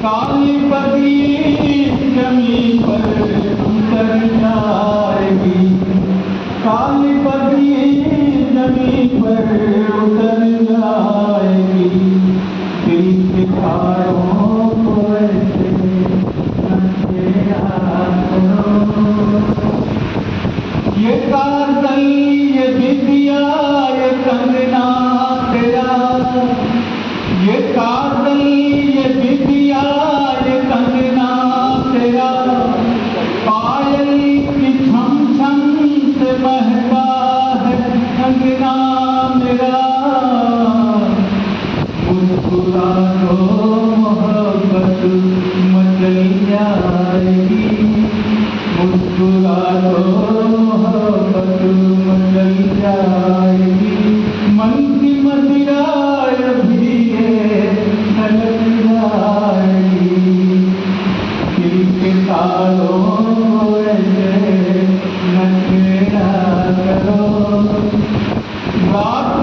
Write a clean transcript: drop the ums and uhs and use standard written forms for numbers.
काली पदी जमीन पर उतर जाएगी, काली पदी जमीन पर उतर जाएगी। दिल के तारों को ऐसे अंधेरा करो। ये काजल, ये बिंदिया, ये कंगना तेरा, ये काजल, ये बिंदिया, ये कंगना तेरा, पायल की छम छम से महका है कंगना मेरा। मुस्कुरा दो मोहब्बत मचल जाएगी, मुस्कुरा दो मोहब्बत मचल जाएगी। मन की मदिरा भी ढलक जाएगी। दिल के तारों को ऐसे नशेरा करो। रात